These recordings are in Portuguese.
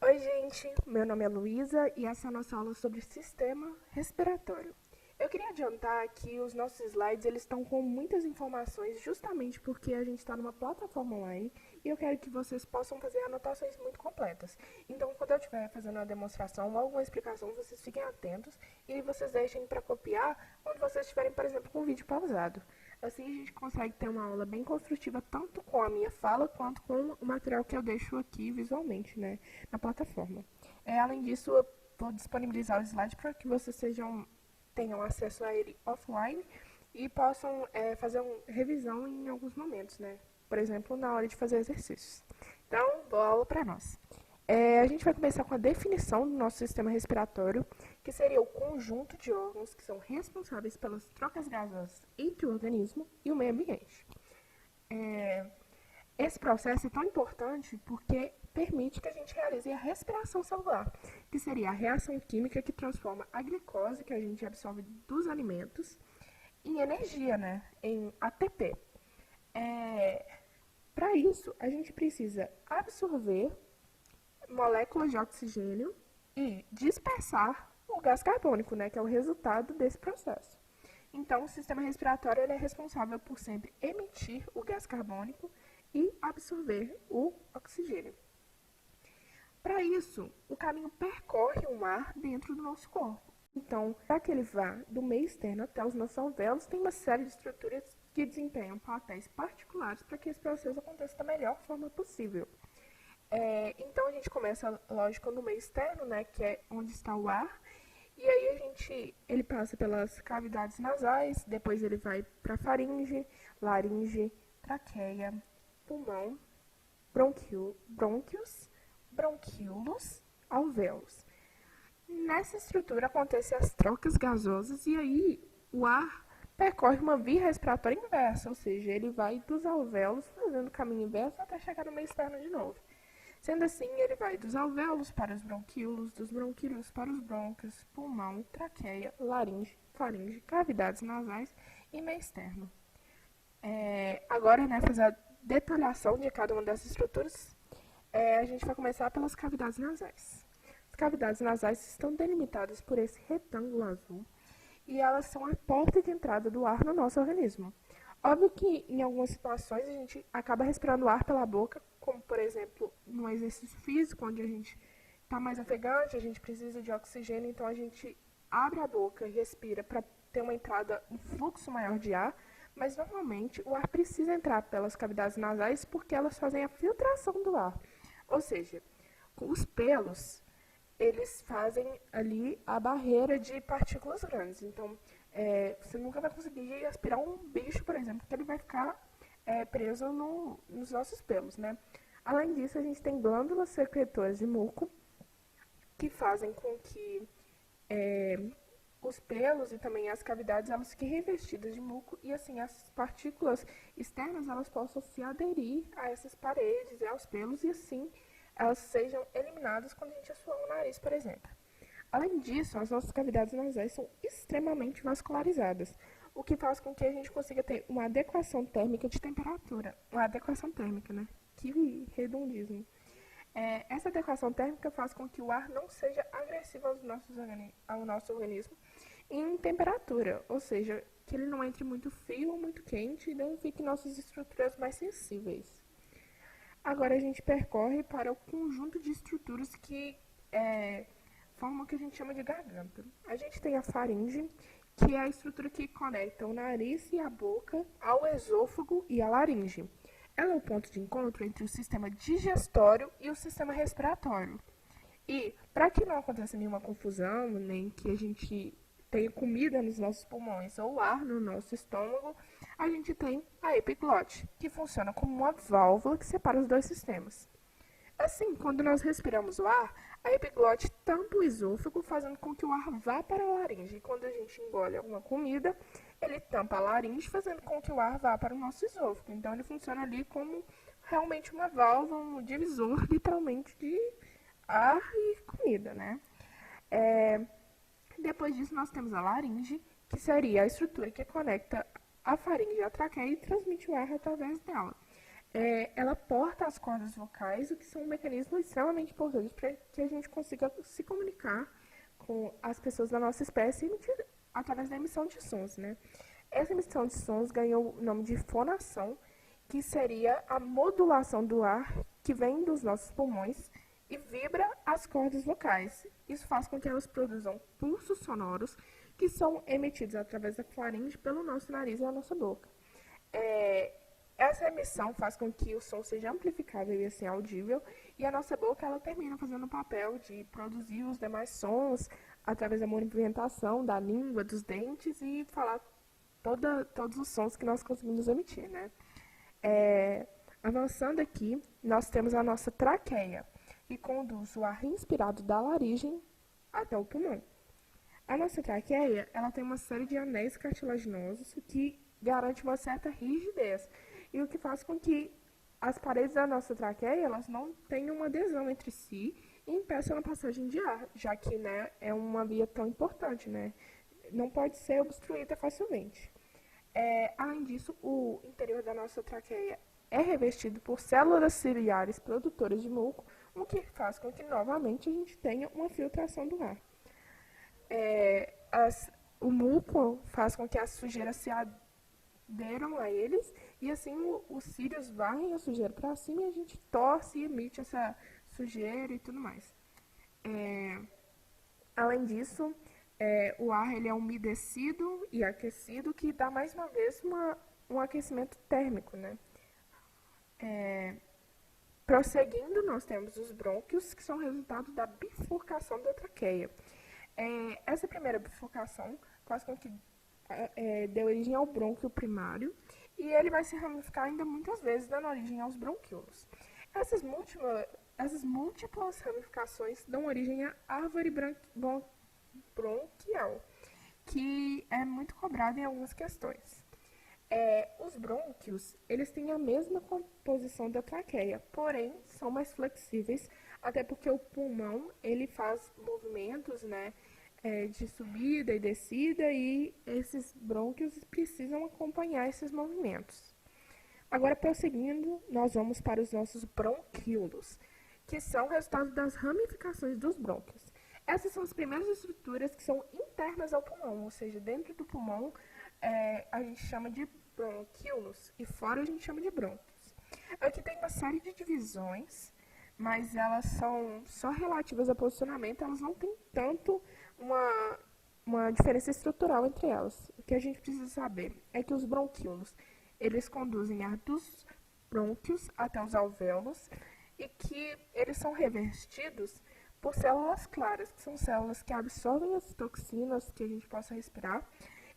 Oi, gente. Meu nome é Luísa e essa é a nossa aula sobre sistema respiratório. Eu queria adiantar que os nossos slides eles estão com muitas informações justamente porque a gente está numa plataforma online e eu quero que vocês possam fazer anotações muito completas. Então, quando eu estiver fazendo uma demonstração ou alguma explicação, vocês fiquem atentos e vocês deixem para copiar quando vocês estiverem, por exemplo, com o vídeo pausado. Assim a gente consegue ter uma aula bem construtiva, tanto com a minha fala, quanto com o material que eu deixo aqui visualmente, né, na plataforma. Além disso, eu vou disponibilizar o slide para que vocês tenham acesso a ele offline e possam fazer uma revisão em alguns momentos, né? Por exemplo, na hora de fazer exercícios. Então, boa aula para nós. A gente vai começar com a definição do nosso sistema respiratório, que seria o conjunto de órgãos que são responsáveis pelas trocas gasosas entre o organismo e o meio ambiente. Esse processo é tão importante porque permite que a gente realize a respiração celular, que seria a reação química que transforma a glicose que a gente absorve dos alimentos em energia, né, em ATP. Para isso, a gente precisa absorver moléculas de oxigênio e dispersar o gás carbônico, né, que é o resultado desse processo. Então, o sistema respiratório ele é responsável por sempre emitir o gás carbônico e absorver o oxigênio. Para isso, o caminho percorre o ar dentro do nosso corpo. Então, para que ele vá do meio externo até os nossos alvéolos, tem uma série de estruturas que desempenham papéis particulares para que esse processo aconteça da melhor forma possível. Então, a gente começa, lógico, no meio externo, né, que é onde está o ar, e aí ele passa pelas cavidades nasais, depois ele vai para faringe, laringe, traqueia, pulmão, brônquios, bronquíolos, alvéolos. Nessa estrutura acontecem as trocas gasosas e aí o ar percorre uma via respiratória inversa, ou seja, ele vai dos alvéolos fazendo o caminho inverso até chegar no meio externo de novo. Sendo assim, ele vai dos alvéolos para os bronquíolos, dos bronquíolos para os brônquios, pulmão, traqueia, laringe, faringe, cavidades nasais e meio externo. Agora, né, fazer a detalhação de cada uma dessas estruturas, a gente vai começar pelas cavidades nasais. As cavidades nasais estão delimitadas por esse retângulo azul e elas são a porta de entrada do ar no nosso organismo. Óbvio que em algumas situações a gente acaba respirando ar pela boca, como por exemplo num exercício físico, onde a gente está mais ofegante, a gente precisa de oxigênio, então a gente abre a boca e respira para ter uma entrada, um fluxo maior de ar, mas normalmente o ar precisa entrar pelas cavidades nasais porque elas fazem a filtração do ar. Ou seja, os pelos, eles fazem ali a barreira de partículas grandes. Então, você nunca vai conseguir aspirar um bicho, por exemplo, porque ele vai ficar preso nos nossos pelos, né? Além disso, a gente tem glândulas secretoras de muco, que fazem com que os pelos e também as cavidades elas fiquem revestidas de muco e assim as partículas externas elas possam se aderir a essas paredes e aos pelos e assim elas sejam eliminadas quando a gente assoar o nariz, por exemplo. Além disso, as nossas cavidades nasais são extremamente vascularizadas, o que faz com que a gente consiga ter uma adequação térmica de temperatura. Uma adequação térmica, né? Que redundismo. Essa adequação térmica faz com que o ar não seja agressivo ao nosso organismo em temperatura, ou seja, que ele não entre muito frio ou muito quente e danifique nossas estruturas mais sensíveis. Agora a gente percorre para o conjunto de estruturas que formam o que a gente chama de garganta. A gente tem a faringe, que é a estrutura que conecta o nariz e a boca ao esôfago e a laringe. Ela é o ponto de encontro entre o sistema digestório e o sistema respiratório. E, para que não aconteça nenhuma confusão, nem que a gente tenha comida nos nossos pulmões ou ar no nosso estômago, a gente tem a epiglote, que funciona como uma válvula que separa os dois sistemas. Assim, quando nós respiramos o ar, a epiglote tampa o esôfago, fazendo com que o ar vá para a laringe. E quando a gente engole alguma comida, ele tampa a laringe, fazendo com que o ar vá para o nosso esôfago. Então, ele funciona ali como realmente uma válvula, um divisor, literalmente, de ar e comida, né? Depois disso, nós temos a laringe, que seria a estrutura que conecta a faringe à traqueia e transmite o ar através dela. ela porta as cordas vocais, o que são um mecanismo extremamente importante para que a gente consiga se comunicar com as pessoas da nossa espécie através da emissão de sons, né? Essa emissão de sons ganhou o nome de fonação, que seria a modulação do ar que vem dos nossos pulmões e vibra as cordas vocais. Isso faz com que elas produzam pulsos sonoros que são emitidos através da faringe pelo nosso nariz e a nossa boca. Essa emissão faz com que o som seja amplificável e assim audível, e a nossa boca ela termina fazendo o papel de produzir os demais sons através da movimentação da língua, dos dentes e falar todos os sons que nós conseguimos emitir, né? Avançando aqui, nós temos a nossa traqueia, que conduz o ar inspirado da laringe até o pulmão. A nossa traqueia ela tem uma série de anéis cartilaginosos que garante uma certa rigidez, e o que faz com que as paredes da nossa traqueia elas não tenham uma adesão entre si e impeçam a passagem de ar, já que, né, é uma via tão importante, né? Não pode ser obstruída facilmente. Além disso, o interior da nossa traqueia é revestido por células ciliares produtoras de muco, o que faz com que, novamente, a gente tenha uma filtração do ar. O muco faz com que as sujeiras se aderam a eles, e assim os cílios varrem a sujeira para cima e a gente torce e emite essa sujeira e tudo mais. Além disso, o ar ele é umedecido e aquecido, que dá mais uma vez um aquecimento térmico, né? Prosseguindo, nós temos os brônquios, que são resultado da bifurcação da traqueia. Essa primeira bifurcação faz com que dê origem ao brônquio primário, e ele vai se ramificar ainda muitas vezes, dando origem aos bronquíolos. Essas múltiplas ramificações dão origem à árvore bronquial, que é muito cobrada em algumas questões. Os brônquios, eles têm a mesma composição da traqueia, porém são mais flexíveis, até porque o pulmão ele faz movimentos, né, de subida e descida, e esses brônquios precisam acompanhar esses movimentos. Agora, prosseguindo, nós vamos para os nossos bronquíolos, que são o resultado das ramificações dos brônquios. Essas são as primeiras estruturas que são internas ao pulmão, ou seja, dentro do pulmão a gente chama de bronquíolos e fora a gente chama de brônquios. Aqui tem uma série de divisões, mas elas são só relativas ao posicionamento, elas não têm tanto uma diferença estrutural entre elas. O que a gente precisa saber é que os bronquíolos, eles conduzem ar dos brônquios até os alvéolos e que eles são revestidos por células claras, que são células que absorvem as toxinas que a gente possa respirar,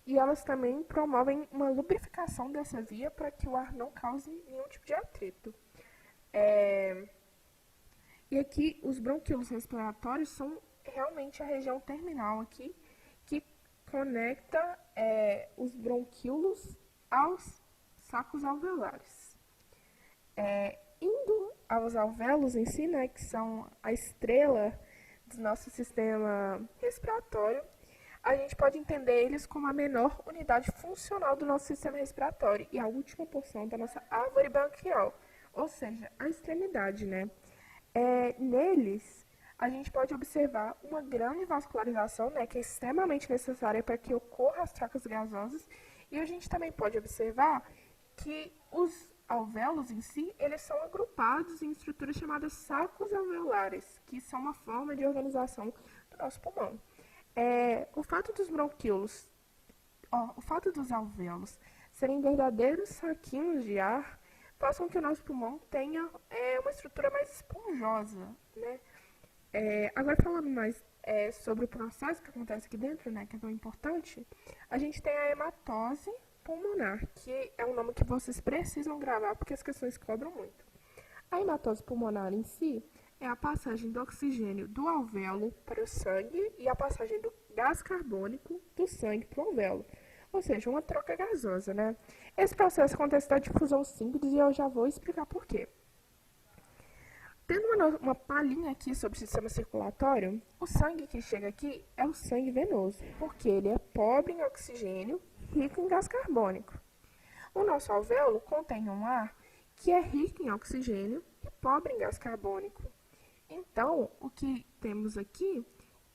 e elas também promovem uma lubrificação dessa via para que o ar não cause nenhum tipo de atrito. E aqui, os bronquíolos respiratórios são realmente a região terminal aqui, que conecta os bronquíolos aos sacos alveolares. Indo aos alvéolos em si, né, que são a estrela do nosso sistema respiratório, a gente pode entender eles como a menor unidade funcional do nosso sistema respiratório e a última porção da nossa árvore bronquial, ou seja, a extremidade, né? Neles, a gente pode observar uma grande vascularização, né, que é extremamente necessária para que ocorram as trocas gasosas, e a gente também pode observar que os alvéolos em si, eles são agrupados em estruturas chamadas sacos alveolares, que são uma forma de organização do nosso pulmão. O fato dos alvéolos serem verdadeiros saquinhos de ar faz com que o nosso pulmão tenha uma estrutura mais esponjosa, né? Agora, falando mais sobre o processo que acontece aqui dentro, né, que é tão importante, a gente tem a hematose pulmonar, que é um nome que vocês precisam gravar porque as questões cobram muito. A hematose pulmonar em si é a passagem do oxigênio do alvéolo para o sangue e a passagem do gás carbônico do sangue para o alvéolo, ou seja, uma troca gasosa, né? Esse processo acontece da difusão simples e eu já vou explicar por quê. Tendo uma palhinha aqui sobre o sistema circulatório, o sangue que chega aqui é o sangue venoso, porque ele é pobre em oxigênio, rico em gás carbônico. O nosso alvéolo contém um ar que é rica em oxigênio e pobre em gás carbônico. Então, o que temos aqui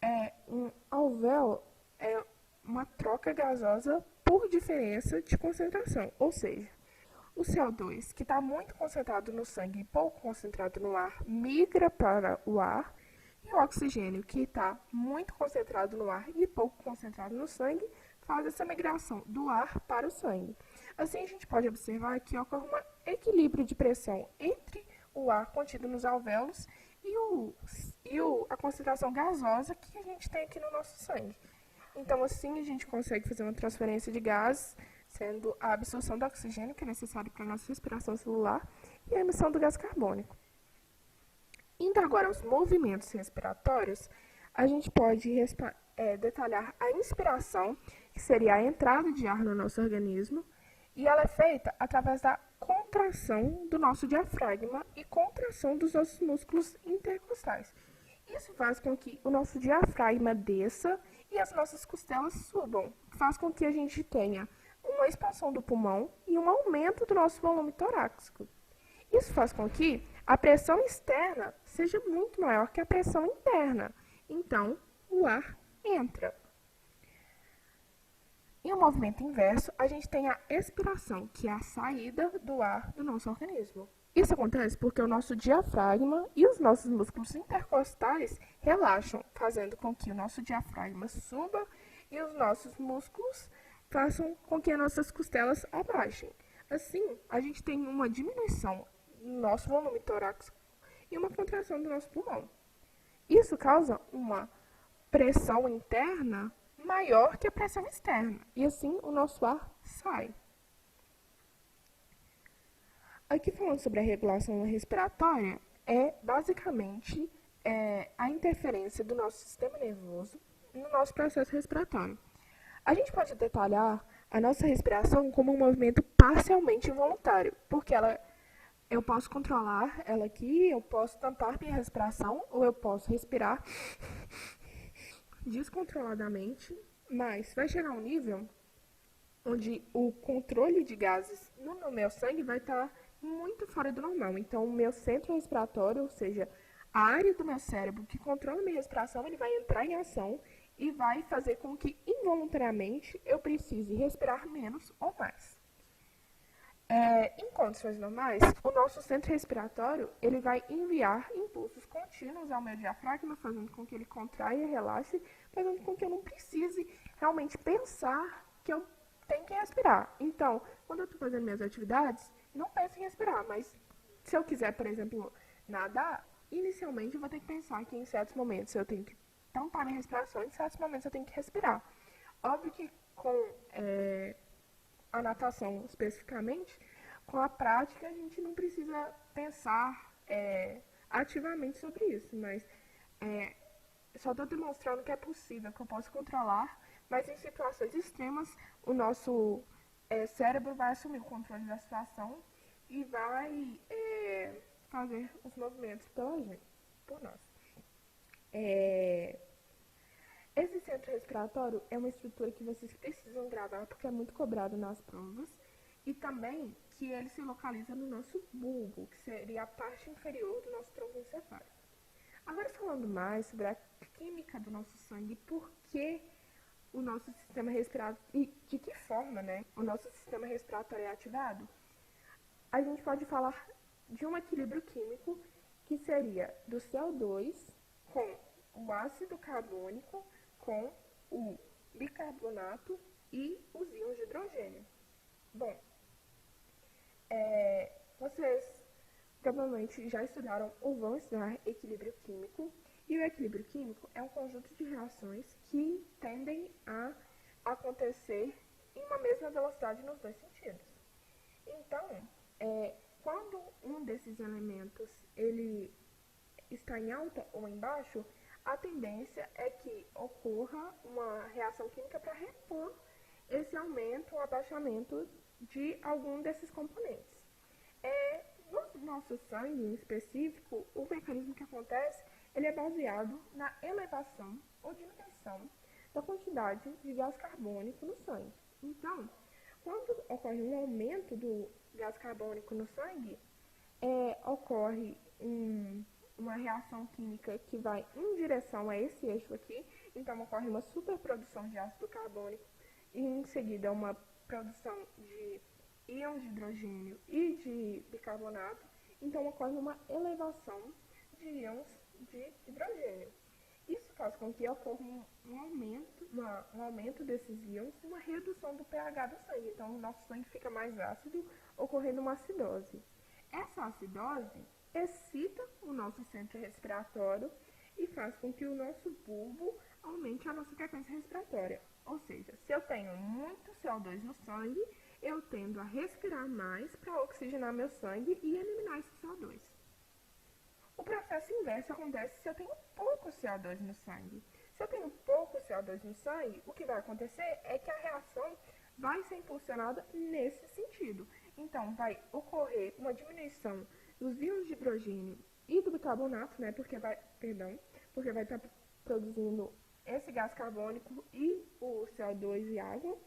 é um alvéolo, é uma troca gasosa por diferença de concentração, ou seja, o CO2, que está muito concentrado no sangue e pouco concentrado no ar, migra para o ar, e o oxigênio, que está muito concentrado no ar e pouco concentrado no sangue, faz essa migração do ar para o sangue. Assim, a gente pode observar que ocorre um equilíbrio de pressão entre o ar contido nos alvéolos e a concentração gasosa que a gente tem aqui no nosso sangue. Então, assim, a gente consegue fazer uma transferência de gases, sendo a absorção do oxigênio, que é necessário para a nossa respiração celular, e a emissão do gás carbônico. Indo agora aos movimentos respiratórios, a gente pode detalhar a inspiração, que seria a entrada de ar no nosso organismo, e ela é feita através da contração do nosso diafragma e contração dos nossos músculos intercostais. Isso faz com que o nosso diafragma desça e as nossas costelas subam, faz com que a gente tenha uma expansão do pulmão e um aumento do nosso volume torácico. Isso faz com que a pressão externa seja muito maior que a pressão interna. Então, o ar entra. Em um movimento inverso, a gente tem a expiração, que é a saída do ar do nosso organismo. Isso acontece porque o nosso diafragma e os nossos músculos intercostais relaxam, fazendo com que o nosso diafragma suba e os nossos músculos façam com que as nossas costelas abaixem. Assim, a gente tem uma diminuição no nosso volume torácico e uma contração do nosso pulmão. Isso causa uma pressão interna maior que a pressão externa, e assim o nosso ar sai. Aqui falando sobre a regulação respiratória, é basicamente a interferência do nosso sistema nervoso no nosso processo respiratório. A gente pode detalhar a nossa respiração como um movimento parcialmente involuntário, porque eu posso controlar ela aqui, eu posso tampar minha respiração, ou eu posso respirar descontroladamente, mas vai chegar um nível onde o controle de gases no meu sangue vai estar muito fora do normal. Então, o meu centro respiratório, ou seja, a área do meu cérebro que controla a minha respiração, ele vai entrar em ação e vai fazer com que, involuntariamente, eu precise respirar menos ou mais. Em condições normais, o nosso centro respiratório ele vai enviar impulsos contínuos ao meu diafragma, fazendo com que ele contraia e relaxe, fazendo com que eu não precise realmente pensar que eu tenho que respirar. Então, quando eu estou fazendo minhas atividades, não penso em respirar, mas se eu quiser, por exemplo, nadar, inicialmente eu vou ter que pensar que em certos momentos eu tenho que tampar minha respiração, em certos momentos eu tenho que respirar. Óbvio que com a natação especificamente, com a prática a gente não precisa pensar ativamente sobre isso, mas só estou demonstrando que é possível, que eu posso controlar, mas em situações extremas o nosso cérebro vai assumir o controle da situação e vai fazer os movimentos pela gente, por nós. Esse centro respiratório é uma estrutura que vocês precisam gravar porque é muito cobrado nas provas e também que ele se localiza no nosso bulbo, que seria a parte inferior do nosso tronco encefálico. Agora falando mais sobre a química do nosso sangue, por que o nosso sistema respiratório e de que forma, o nosso sistema respiratório é ativado, a gente pode falar de um equilíbrio químico que seria do CO2 com o ácido carbônico com o bicarbonato e os íons de hidrogênio. Bom, vocês provavelmente já estudaram ou vão estudar equilíbrio químico, e o equilíbrio químico é um conjunto de reações que tendem a acontecer em uma mesma velocidade nos dois sentidos. Então, quando um desses elementos ele está em alta ou em baixo, a tendência é que ocorra uma reação química para repor esse aumento ou abaixamento de algum desses componentes. No nosso sangue, em específico, o mecanismo que acontece ele é baseado na elevação ou diminuição da quantidade de gás carbônico no sangue. Então, quando ocorre um aumento do gás carbônico no sangue, ocorre uma reação química que vai em direção a esse eixo aqui, então ocorre uma superprodução de ácido carbônico e em seguida uma produção de íons de hidrogênio e de bicarbonato, então ocorre uma elevação de íons de hidrogênio. Isso faz com que ocorra um aumento desses íons e uma redução do pH do sangue. Então, o nosso sangue fica mais ácido, ocorrendo uma acidose. Essa acidose excita o nosso centro respiratório e faz com que o nosso bulbo aumente a nossa frequência respiratória. Ou seja, se eu tenho muito CO2 no sangue, eu tendo a respirar mais para oxigenar meu sangue e eliminar esse CO2. O processo inverso acontece se eu tenho pouco CO2 no sangue. Se eu tenho pouco CO2 no sangue, o que vai acontecer é que a reação vai ser impulsionada nesse sentido. Então, vai ocorrer uma diminuição dos íons de hidrogênio e do bicarbonato, né? Porque vai estar produzindo esse gás carbônico e o CO2 e água.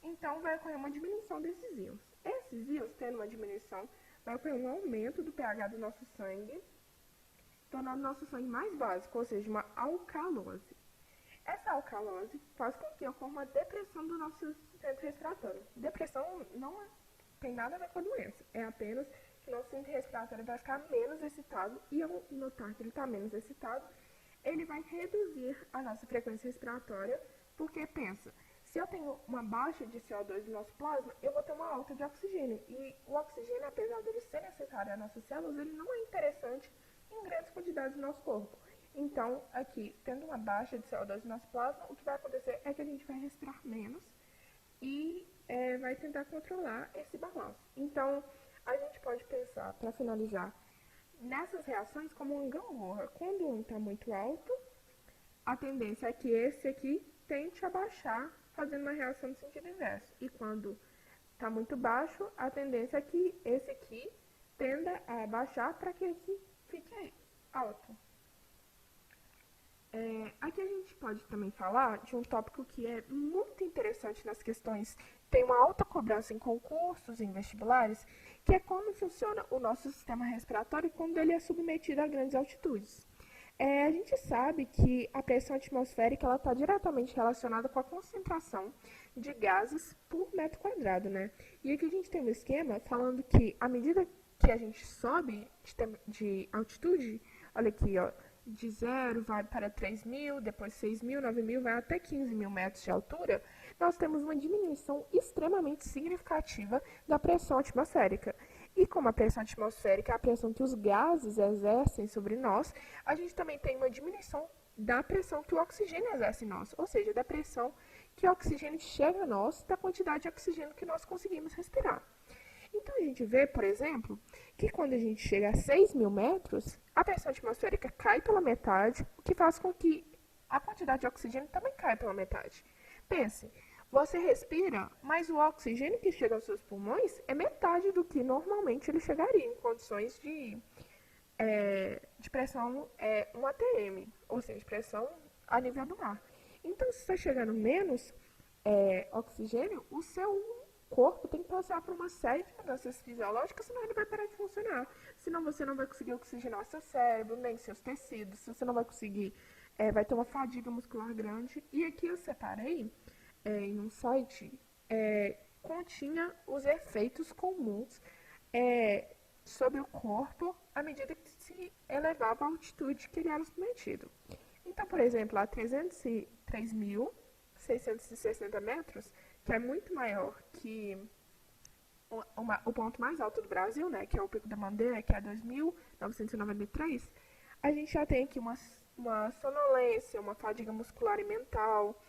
Então, vai ocorrer uma diminuição desses íons. Esses íons, tendo uma diminuição, vai ocorrer um aumento do pH do nosso sangue, tornando nosso sangue mais básico, ou seja, uma alcalose. Essa alcalose faz com que ocorra uma depressão do nosso centro respiratório. Depressão não tem nada a ver com a doença, é apenas que o nosso centro respiratório vai ficar menos excitado e ao notar que ele está menos excitado, ele vai reduzir a nossa frequência respiratória, porque pensa, se eu tenho uma baixa de CO2 no nosso plasma, eu vou ter uma alta de oxigênio. E o oxigênio, apesar dele ser necessário às nossas células, ele não é interessante em grandes quantidades no nosso corpo. Então, aqui, tendo uma baixa de CO2 no nosso plasma, o que vai acontecer é que a gente vai respirar menos e vai tentar controlar esse balanço. Então, a gente pode pensar, para finalizar, nessas reações como uma gangorra. Quando um está muito alto, a tendência é que esse aqui tente abaixar, fazendo uma reação no sentido inverso. E quando está muito baixo, a tendência é que esse aqui tenda a abaixar para que esse fique alto. Aqui a gente pode também falar de um tópico que é muito interessante nas questões, tem uma alta cobrança em concursos, em vestibulares, que é como funciona o nosso sistema respiratório quando ele é submetido a grandes altitudes. A gente sabe que a pressão atmosférica está diretamente relacionada com a concentração de gases por metro quadrado, né? E aqui a gente tem um esquema falando que à medida que a gente sobe de altitude, olha aqui, ó, de 0 vai para 3.000, depois 6.000, 9.000, vai até 15.000 metros de altura, nós temos uma diminuição extremamente significativa da pressão atmosférica. E como a pressão atmosférica é a pressão que os gases exercem sobre nós, a gente também tem uma diminuição da pressão que o oxigênio exerce em nós, ou seja, da pressão que o oxigênio chega a nós, da quantidade de oxigênio que nós conseguimos respirar. Então, a gente vê, por exemplo, que quando a gente chega a 6.000 metros, a pressão atmosférica cai pela metade, o que faz com que a quantidade de oxigênio também caia pela metade. Pense, você respira, mas o oxigênio que chega aos seus pulmões é metade do que normalmente ele chegaria em condições de pressão 1 atm, ou seja, pressão a nível do mar. Então, se está chegando menos oxigênio, o seu corpo tem que passar por uma série de mudanças fisiológicas, senão ele vai parar de funcionar. Senão você não vai conseguir oxigenar seu cérebro, nem seus tecidos, você não vai conseguir, vai ter uma fadiga muscular grande. E aqui eu separei em um site, continha os efeitos comuns sobre o corpo à medida que se elevava a altitude que ele era submetido. Então, por exemplo, a 3.660 metros, que é muito maior que o ponto mais alto do Brasil, né, que é o Pico da Bandeira, que é 2.993, a gente já tem aqui uma sonolência, uma fadiga muscular e mental,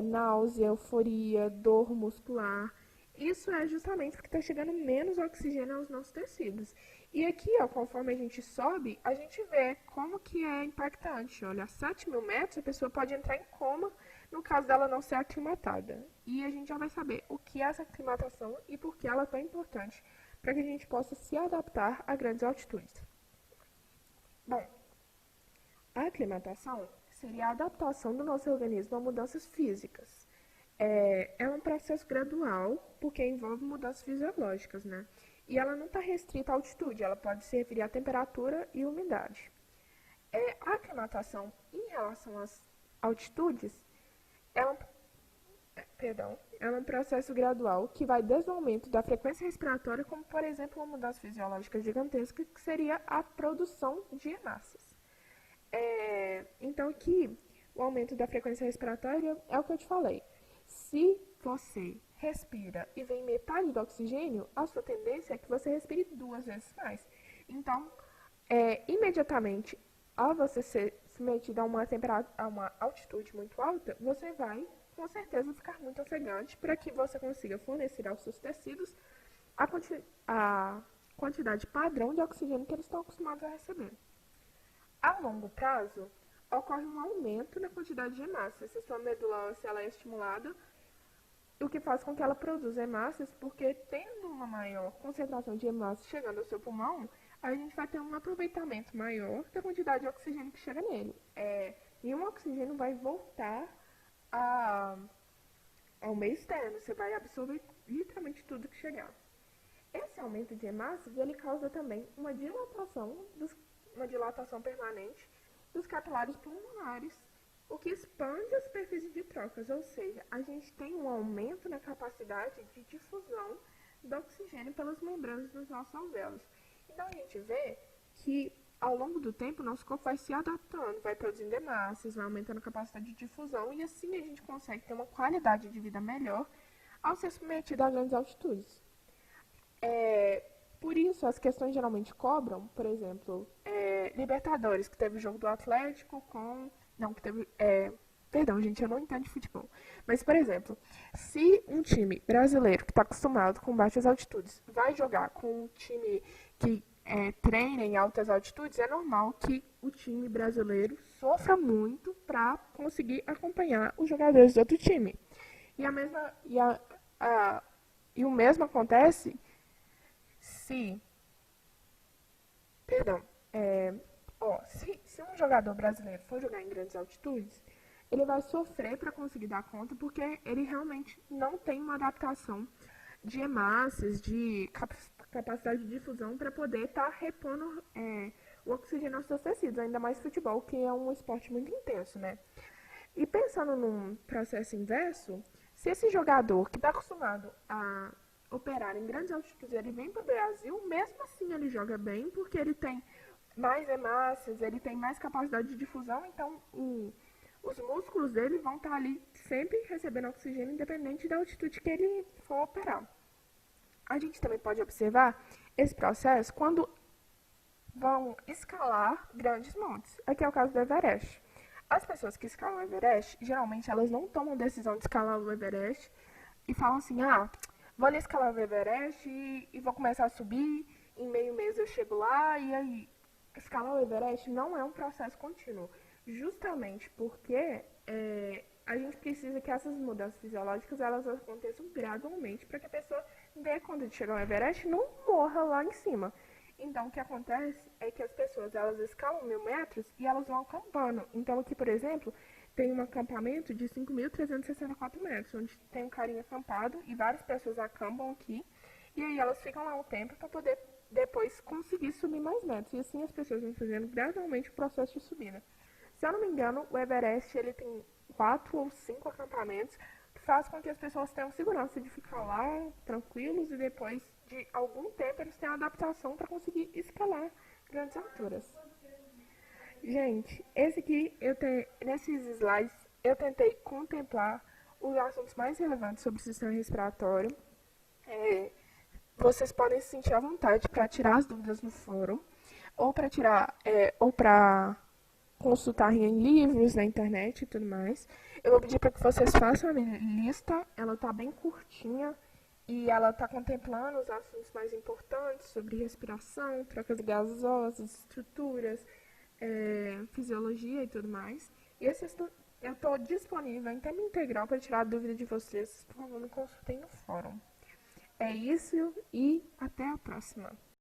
náusea, euforia, dor muscular. Isso é justamente porque está chegando menos oxigênio aos nossos tecidos. E aqui, ó, conforme a gente sobe, a gente vê como que é impactante. Olha, a 7.000 metros a pessoa pode entrar em coma no caso dela não ser aclimatada. E a gente já vai saber o que é essa aclimatação e por que ela é tão importante para que a gente possa se adaptar a grandes altitudes. Bom, a aclimatação seria a adaptação do nosso organismo a mudanças físicas. É um processo gradual, porque envolve mudanças fisiológicas, né? E ela não está restrita à altitude, ela pode se referir à temperatura e umidade. A aclimatação em relação às altitudes é um processo gradual que vai desde o aumento da frequência respiratória, como por exemplo uma mudança fisiológica gigantesca, que seria a produção de hemácias. Então aqui, o aumento da frequência respiratória é o que eu te falei. Se você respira e vem metade do oxigênio, a sua tendência é que você respire 2 vezes mais. Então, imediatamente, ao você ser submetido a uma altitude muito alta, você vai, com certeza, ficar muito ofegante para que você consiga fornecer aos seus tecidos a quantidade padrão de oxigênio que eles estão acostumados a receber. A longo prazo, ocorre um aumento na quantidade de hemácias. Se a sua medula óssea ela é estimulada, o que faz com que ela produza hemácias, porque tendo uma maior concentração de hemácias chegando ao seu pulmão, a gente vai ter um aproveitamento maior da quantidade de oxigênio que chega nele. E o oxigênio vai voltar ao meio externo, você vai absorver literalmente tudo que chegar. Esse aumento de hemácias, ele causa também uma dilatação permanente dos capilares pulmonares, o que expande a superfície de trocas, ou seja, a gente tem um aumento na capacidade de difusão do oxigênio pelas membranas dos nossos alvéolos. Então a gente vê que ao longo do tempo, nosso corpo vai se adaptando, vai produzindo hemácias, vai aumentando a capacidade de difusão e assim a gente consegue ter uma qualidade de vida melhor ao ser submetido a grandes altitudes. Por isso, as questões geralmente cobram, por exemplo, Libertadores, que teve o jogo do Atlético com... Não, que teve... Perdão, gente, eu não entendo de futebol. Mas, por exemplo, se um time brasileiro que está acostumado com baixas altitudes vai jogar com um time que treina em altas altitudes, é normal que o time brasileiro sofra muito para conseguir acompanhar os jogadores do outro time. E o mesmo acontece se... Perdão. Se um jogador brasileiro for jogar em grandes altitudes, ele vai sofrer para conseguir dar conta, porque ele realmente não tem uma adaptação de hemácias, de capacidade de difusão para poder estar repondo o oxigênio aos seus tecidos, ainda mais futebol, que é um esporte muito intenso, né? E pensando num processo inverso, se esse jogador que está acostumado a operar em grandes altitudes, ele vem para o Brasil, mesmo assim ele joga bem, porque ele tem mais hemácias, ele tem mais capacidade de difusão, então os músculos dele vão estar ali sempre recebendo oxigênio, independente da altitude que ele for operar. A gente também pode observar esse processo quando vão escalar grandes montes. Aqui é o caso do Everest. As pessoas que escalam o Everest, geralmente elas não tomam decisão de escalar o Everest e falam assim, vou ali escalar o Everest e vou começar a subir, em meio mês eu chego lá, e aí escalar o Everest não é um processo contínuo. Justamente porque a gente precisa que essas mudanças fisiológicas elas aconteçam gradualmente para que a pessoa dê conta de chegar ao Everest e não morra lá em cima. Então, o que acontece é que as pessoas elas escalam 1.000 metros e elas vão acampando. Então, aqui, por exemplo, tem um acampamento de 5.364 metros, onde tem um carinha acampado e várias pessoas acampam aqui. E aí elas ficam lá um tempo para poder depois conseguir subir mais metros. E assim as pessoas vão fazendo gradualmente o processo de subida. Se eu não me engano, o Everest ele tem 4 ou 5 acampamentos, que faz com que as pessoas tenham segurança de ficar lá tranquilos e depois de algum tempo eles têm a adaptação para conseguir escalar grandes alturas. Gente, nesses slides eu tentei contemplar os assuntos mais relevantes sobre o sistema respiratório. Vocês podem se sentir à vontade para tirar as dúvidas no fórum ou para consultar em livros na internet e tudo mais. Eu vou pedir para que vocês façam a minha lista, ela está bem curtinha e ela está contemplando os assuntos mais importantes sobre respiração, trocas gasosas, estruturas, fisiologia e tudo mais. E eu estou disponível em tempo integral para tirar a dúvida de vocês. Por favor, me consultem no fórum. É isso e até a próxima.